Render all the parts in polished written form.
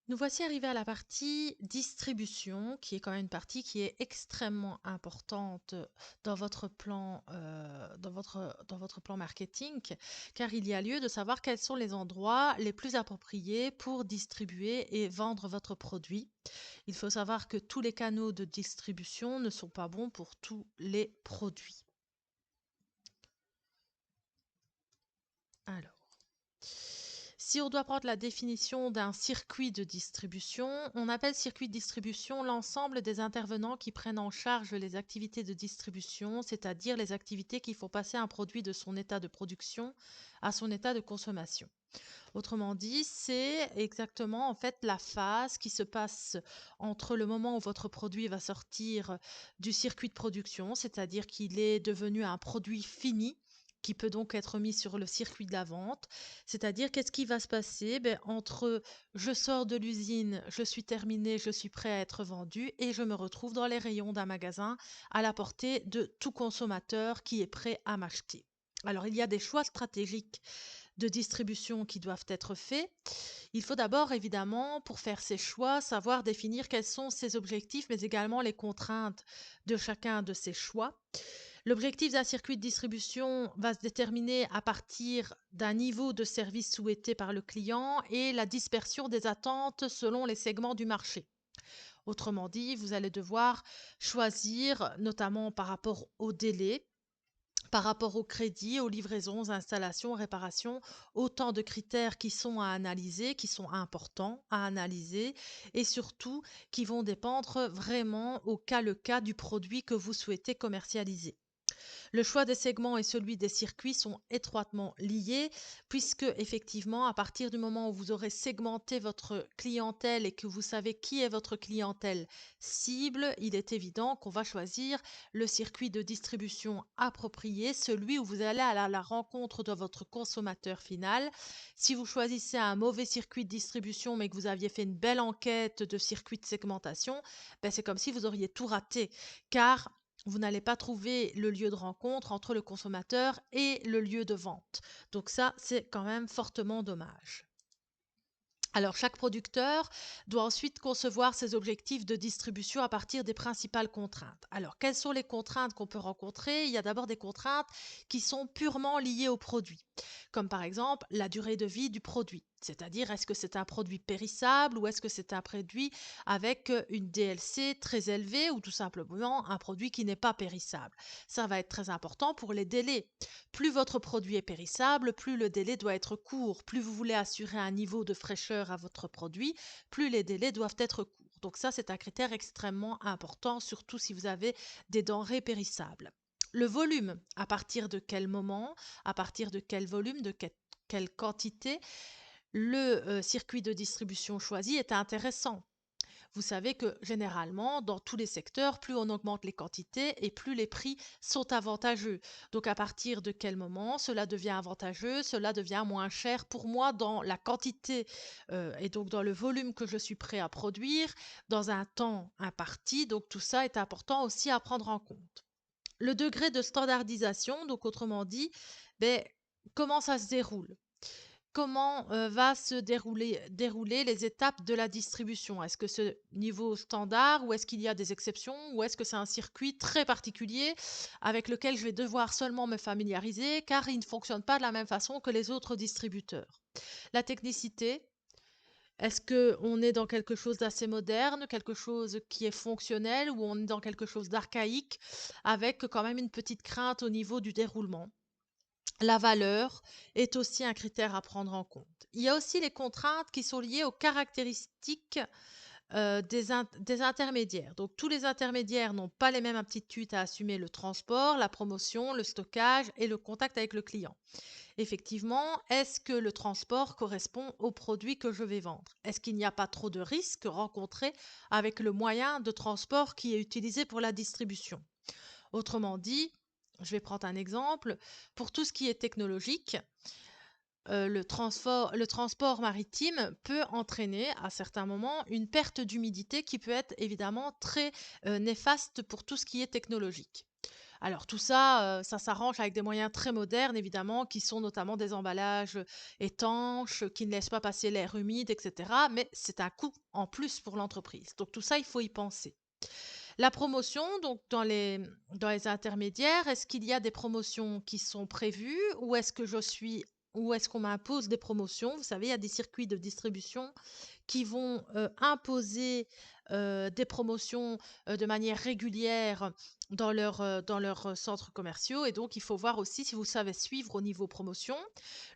Nous voici arrivés à la partie distribution, qui est quand même une partie qui est extrêmement importante dans votre plan, dans votre plan marketing, car il y a lieu de savoir quels sont les endroits les plus appropriés pour distribuer et vendre votre produit. Il faut savoir que tous les canaux de distribution ne sont pas bons pour tous les produits. Alors, si on doit prendre la définition d'un circuit de distribution, on appelle circuit de distribution l'ensemble des intervenants qui prennent en charge les activités de distribution, c'est-à-dire les activités qui font passer un produit de son état de production à son état de consommation. Autrement dit, c'est exactement en fait la phase qui se passe entre le moment où votre produit va sortir du circuit de production, c'est-à-dire qu'il est devenu un produit fini qui peut donc être mis sur le circuit de la vente. C'est-à-dire qu'est-ce qui va se passer? Ben, entre je sors de l'usine, je suis terminé, je suis prêt à être vendu et je me retrouve dans les rayons d'un magasin à la portée de tout consommateur qui est prêt à m'acheter. Alors, il y a des choix stratégiques de distribution qui doivent être faits. Il faut d'abord, évidemment, pour faire ces choix, savoir définir quels sont ses objectifs, mais également les contraintes de chacun de ces choix. L'objectif d'un circuit de distribution va se déterminer à partir d'un niveau de service souhaité par le client et la dispersion des attentes selon les segments du marché. Autrement dit, vous allez devoir choisir, notamment par rapport au délai, par rapport au crédit, aux livraisons, aux installations, aux réparations, autant de critères qui sont à analyser, qui sont importants à analyser et surtout qui vont dépendre vraiment au cas le cas du produit que vous souhaitez commercialiser. Le choix des segments et celui des circuits sont étroitement liés puisque effectivement, à partir du moment où vous aurez segmenté votre clientèle et que vous savez qui est votre clientèle cible, il est évident qu'on va choisir le circuit de distribution approprié, celui où vous allez à la rencontre de votre consommateur final. Si vous choisissez un mauvais circuit de distribution mais que vous aviez fait une belle enquête de circuit de segmentation, ben c'est comme si vous auriez tout raté car vous n'allez pas trouver le lieu de rencontre entre le consommateur et le lieu de vente. Donc ça, c'est quand même fortement dommage. Alors, chaque producteur doit ensuite concevoir ses objectifs de distribution à partir des principales contraintes. Alors, quelles sont les contraintes qu'on peut rencontrer? Il y a d'abord des contraintes qui sont purement liées au produit, comme par exemple la durée de vie du produit. C'est-à-dire, est-ce que c'est un produit périssable ou est-ce que c'est un produit avec une DLC très élevée ou tout simplement un produit qui n'est pas périssable. Ça va être très important pour les délais. Plus votre produit est périssable, plus le délai doit être court. Plus vous voulez assurer un niveau de fraîcheur à votre produit, plus les délais doivent être courts. Donc ça, c'est un critère extrêmement important, surtout si vous avez des denrées périssables. Le volume, à partir de quel moment, à partir de quel volume, de quelle quantité, le circuit de distribution choisi est intéressant. Vous savez que généralement, dans tous les secteurs, plus on augmente les quantités et plus les prix sont avantageux. Donc à partir de quel moment cela devient avantageux, cela devient moins cher pour moi dans la quantité et donc dans le volume que je suis prêt à produire, dans un temps imparti. Donc tout ça est important aussi à prendre en compte. Le degré de standardisation, donc autrement dit, ben, comment ça se déroule? Comment, va se dérouler les étapes de la distribution? Est-ce que c'est niveau standard ou est-ce qu'il y a des exceptions? Ou est-ce que c'est un circuit très particulier avec lequel je vais devoir seulement me familiariser car il ne fonctionne pas de la même façon que les autres distributeurs? La technicité, est-ce qu'on est dans quelque chose d'assez moderne, quelque chose qui est fonctionnel ou on est dans quelque chose d'archaïque avec quand même une petite crainte au niveau du déroulement? La valeur est aussi un critère à prendre en compte. Il y a aussi les contraintes qui sont liées aux caractéristiques des intermédiaires. Donc tous les intermédiaires n'ont pas les mêmes aptitudes à assumer le transport, la promotion, le stockage et le contact avec le client. Effectivement, est-ce que le transport correspond au produit que je vais vendre? Est-ce qu'il n'y a pas trop de risques rencontrés avec le moyen de transport qui est utilisé pour la distribution? Autrement dit, je vais prendre un exemple. Pour tout ce qui est technologique, le transport maritime peut entraîner à certains moments une perte d'humidité qui peut être évidemment très néfaste pour tout ce qui est technologique. Alors tout ça, ça s'arrange avec des moyens très modernes évidemment, qui sont notamment des emballages, étanches, qui ne laissent pas passer l'air humide et cetera, mais c'est un coût en plus pour l'entreprise. Donc tout ça, il faut y penser. La promotion, donc dans les intermédiaires, est-ce qu'il y a des promotions qui sont prévues ou est-ce qu'on m'impose des promotions? Vous savez, il y a des circuits de distribution qui vont, imposer, des promotions, de manière régulière dans leurs, centres commerciaux et donc il faut voir aussi si vous savez suivre au niveau promotion.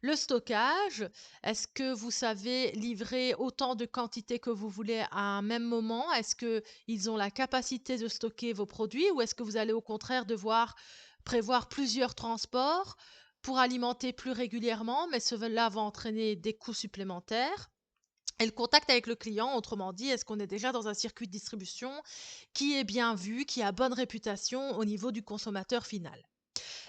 Le stockage, est-ce que vous savez livrer autant de quantité que vous voulez à un même moment? Est-ce qu'ils ont la capacité de stocker vos produits ou est-ce que vous allez au contraire devoir prévoir plusieurs transports pour alimenter plus régulièrement, mais cela va entraîner des coûts supplémentaires? Et le contact avec le client, autrement dit, est-ce qu'on est déjà dans un circuit de distribution qui est bien vu, qui a bonne réputation au niveau du consommateur final?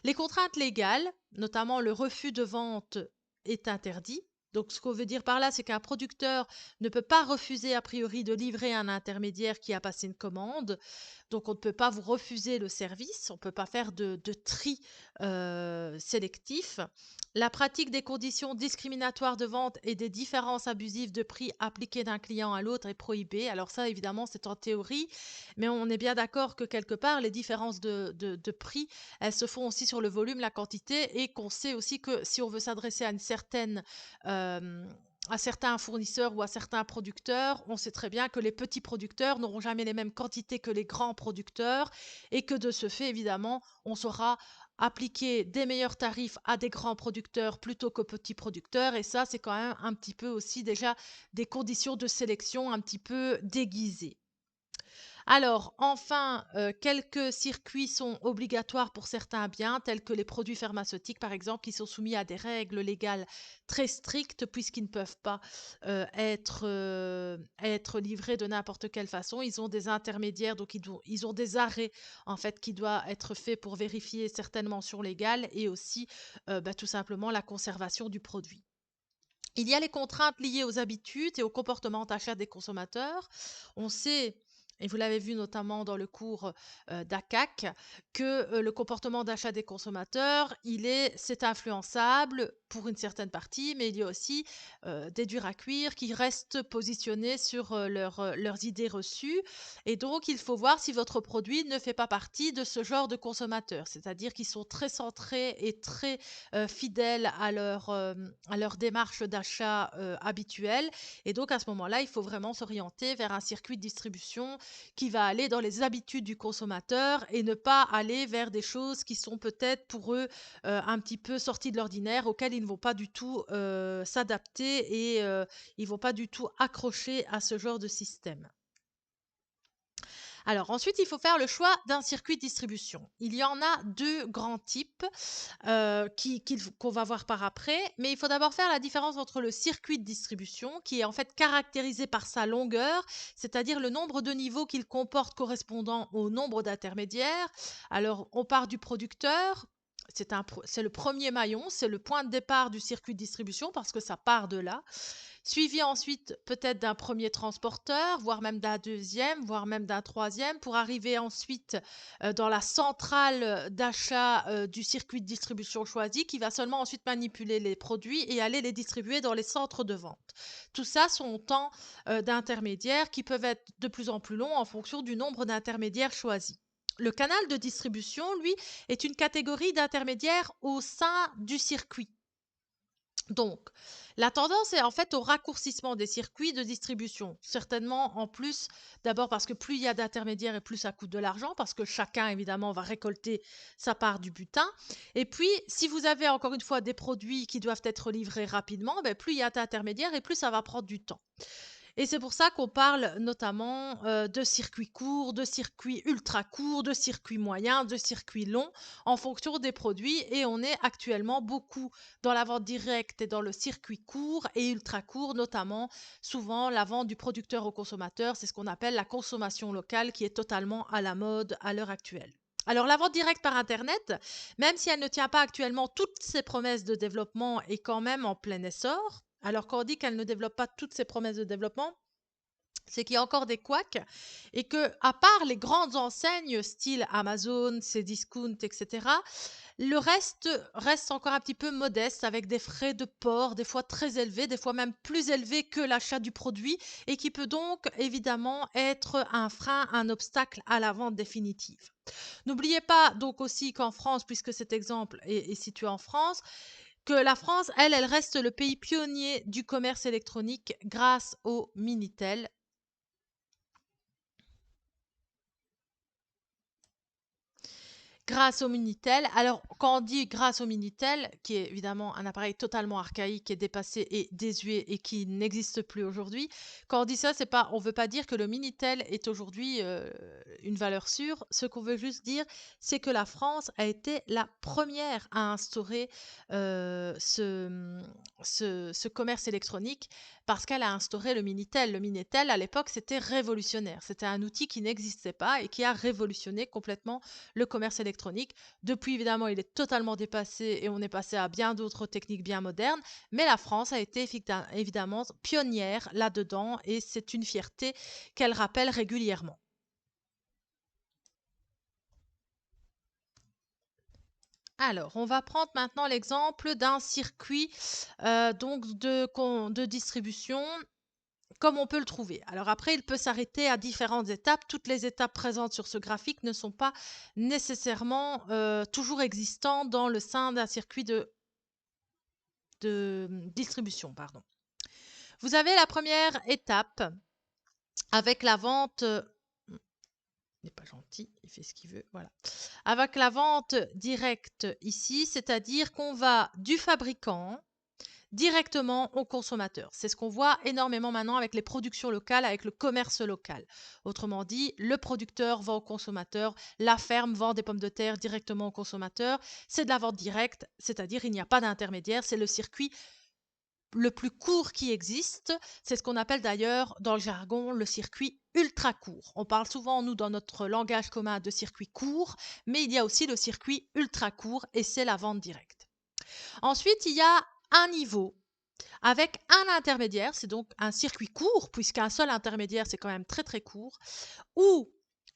Les contraintes légales, notamment le refus de vente, est interdit. Donc, ce qu'on veut dire par là, c'est qu'un producteur ne peut pas refuser a priori de livrer à un intermédiaire qui a passé une commande. Donc, on ne peut pas vous refuser le service, on ne peut pas faire de tri sélectif. La pratique des conditions discriminatoires de vente et des différences abusives de prix appliquées d'un client à l'autre est prohibée. Alors ça, évidemment, c'est en théorie, mais on est bien d'accord que quelque part, les différences de prix, elles se font aussi sur le volume, la quantité, et qu'on sait aussi que si on veut s'adresser à une certaine, à certains fournisseurs ou à certains producteurs, on sait très bien que les petits producteurs n'auront jamais les mêmes quantités que les grands producteurs et que de ce fait, évidemment, on saura appliquer des meilleurs tarifs à des grands producteurs plutôt qu'aux petits producteurs. Et ça, c'est quand même un petit peu aussi déjà des conditions de sélection un petit peu déguisées. Alors, enfin, quelques circuits sont obligatoires pour certains biens, tels que les produits pharmaceutiques, par exemple, qui sont soumis à des règles légales très strictes, puisqu'ils ne peuvent pas être livrés de n'importe quelle façon. Ils ont des intermédiaires, donc ils ont des arrêts, en fait, qui doivent être faits pour vérifier certaines mentions légales et aussi, tout simplement, la conservation du produit. Il y a les contraintes liées aux habitudes et au comportement d'achat des consommateurs. On sait, et vous l'avez vu notamment dans le cours d'ACAC, que le comportement d'achat des consommateurs, c'est influençable pour une certaine partie, mais il y a aussi des durs à cuire qui restent positionnés sur leurs idées reçues. Et donc, il faut voir si votre produit ne fait pas partie de ce genre de consommateurs, c'est-à-dire qu'ils sont très centrés et très fidèles à leur démarche d'achat habituelle. Et donc à ce moment-là, il faut vraiment s'orienter vers un circuit de distribution qui va aller dans les habitudes du consommateur et ne pas aller vers des choses qui sont peut-être pour eux un petit peu sorties de l'ordinaire, auxquelles ils ne vont pas du tout s'adapter et ils ne vont pas du tout accrocher à ce genre de système. Alors ensuite, il faut faire le choix d'un circuit de distribution. Il y en a deux grands types qu'on va voir par après, mais il faut d'abord faire la différence entre le circuit de distribution, qui est en fait caractérisé par sa longueur, c'est-à-dire le nombre de niveaux qu'il comporte correspondant au nombre d'intermédiaires. Alors on part du producteur. C'est le premier maillon, c'est le point de départ du circuit de distribution parce que ça part de là. Suivi ensuite peut-être d'un premier transporteur, voire même d'un deuxième, voire même d'un troisième, pour arriver ensuite dans la centrale d'achat du circuit de distribution choisi, qui va seulement ensuite manipuler les produits et aller les distribuer dans les centres de vente. Tout ça sont autant d'intermédiaires qui peuvent être de plus en plus longs en fonction du nombre d'intermédiaires choisis. Le canal de distribution, lui, est une catégorie d'intermédiaires au sein du circuit. Donc, la tendance est en fait au raccourcissement des circuits de distribution. Certainement en plus, d'abord parce que plus il y a d'intermédiaires et plus ça coûte de l'argent, parce que chacun évidemment va récolter sa part du butin. Et puis, si vous avez encore une fois des produits qui doivent être livrés rapidement, ben, plus il y a d'intermédiaires et plus ça va prendre du temps. Et c'est pour ça qu'on parle notamment de circuits courts, de circuits ultra courts, de circuits moyens, de circuits longs en fonction des produits. Et on est actuellement beaucoup dans la vente directe et dans le circuit court et ultra court, notamment souvent la vente du producteur au consommateur. C'est ce qu'on appelle la consommation locale qui est totalement à la mode à l'heure actuelle. Alors la vente directe par Internet, même si elle ne tient pas actuellement toutes ses promesses de développement, est quand même en plein essor. Alors quand on dit qu'elle ne développe pas toutes ses promesses de développement, c'est qu'il y a encore des couacs et que, à part les grandes enseignes style Amazon, Cdiscount, etc., le reste encore un petit peu modeste avec des frais de port, des fois très élevés, des fois même plus élevés que l'achat du produit et qui peut donc évidemment être un frein, un obstacle à la vente définitive. N'oubliez pas donc aussi qu'en France, puisque cet exemple est situé en France, que la France, elle reste le pays pionnier du commerce électronique grâce au Minitel. Grâce au Minitel. Alors, quand on dit grâce au Minitel, qui est évidemment un appareil totalement archaïque et dépassé et désuet et qui n'existe plus aujourd'hui, quand on dit ça, c'est pas, on veut pas dire que le Minitel est aujourd'hui une valeur sûre. Ce qu'on veut juste dire, c'est que la France a été la première à instaurer ce commerce électronique parce qu'elle a instauré le Minitel. Le Minitel, à l'époque, c'était révolutionnaire. C'était un outil qui n'existait pas et qui a révolutionné complètement le commerce électronique. Depuis, évidemment, il est totalement dépassé et on est passé à bien d'autres techniques bien modernes, mais la France a été évidemment pionnière là-dedans et c'est une fierté qu'elle rappelle régulièrement. Alors, on va prendre maintenant l'exemple d'un circuit donc de distribution comme on peut le trouver. Alors après, il peut s'arrêter à différentes étapes. Toutes les étapes présentes sur ce graphique ne sont pas nécessairement toujours existantes dans le sein d'un circuit de distribution. Pardon. Vous avez la première étape avec la vente. Il n'est pas gentil, il fait ce qu'il veut. Voilà. Avec la vente directe ici, c'est-à-dire qu'on va du fabricant directement au consommateur. C'est ce qu'on voit énormément maintenant avec les productions locales, avec le commerce local. Autrement dit, le producteur vend au consommateur, la ferme vend des pommes de terre directement au consommateur. C'est de la vente directe, c'est-à-dire il n'y a pas d'intermédiaire, c'est le circuit le plus court qui existe. C'est ce qu'on appelle d'ailleurs dans le jargon le circuit ultra court. On parle souvent, nous, dans notre langage commun de circuit court, mais il y a aussi le circuit ultra court et c'est la vente directe. Ensuite, il y a un niveau avec un intermédiaire, c'est donc un circuit court, puisqu'un seul intermédiaire, c'est quand même très très court, où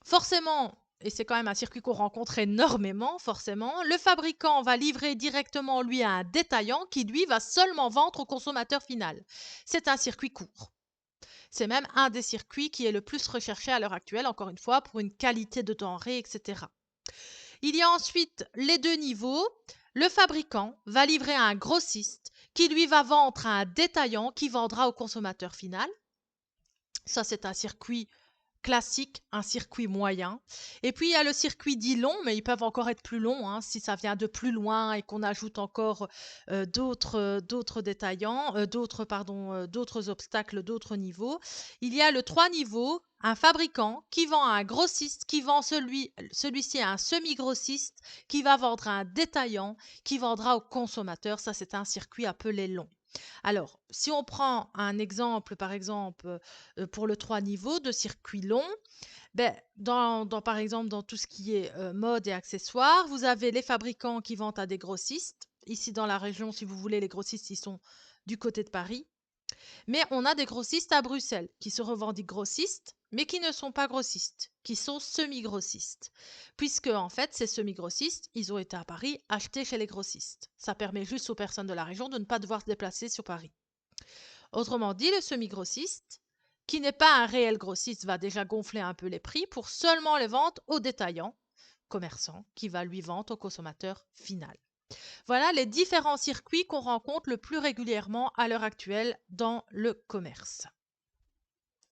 forcément, et c'est quand même un circuit qu'on rencontre énormément, forcément, le fabricant va livrer directement, lui, à un détaillant qui, lui, va seulement vendre au consommateur final. C'est un circuit court. C'est même un des circuits qui est le plus recherché à l'heure actuelle, encore une fois, pour une qualité de denrée, etc. Il y a ensuite les deux niveaux. Le fabricant va livrer à un grossiste qui lui va vendre à un détaillant qui vendra au consommateur final. Ça, c'est un circuit classique, un circuit moyen. Et puis, il y a le circuit dit long, mais ils peuvent encore être plus longs hein, si ça vient de plus loin et qu'on ajoute encore d'autres détaillants, d'autres obstacles, d'autres niveaux. Il y a le 3 niveaux, un fabricant qui vend à un grossiste, qui vend celui-ci à un semi-grossiste, qui va vendre à un détaillant, qui vendra au consommateur. Ça, c'est un circuit appelé long. Alors, si on prend un exemple, par exemple, pour le 3 niveaux de circuit long, ben, par exemple, dans tout ce qui est mode et accessoires, vous avez les fabricants qui vendent à des grossistes. Ici, dans la région, si vous voulez, les grossistes, ils sont du côté de Paris. Mais on a des grossistes à Bruxelles qui se revendiquent grossistes, mais qui ne sont pas grossistes, qui sont semi-grossistes. Puisque, en fait, ces semi-grossistes, ils ont été à Paris achetés chez les grossistes. Ça permet juste aux personnes de la région de ne pas devoir se déplacer sur Paris. Autrement dit, le semi-grossiste, qui n'est pas un réel grossiste, va déjà gonfler un peu les prix pour seulement les vendre au détaillant, commerçant, qui va lui vendre au consommateur final. Voilà les différents circuits qu'on rencontre le plus régulièrement à l'heure actuelle dans le commerce.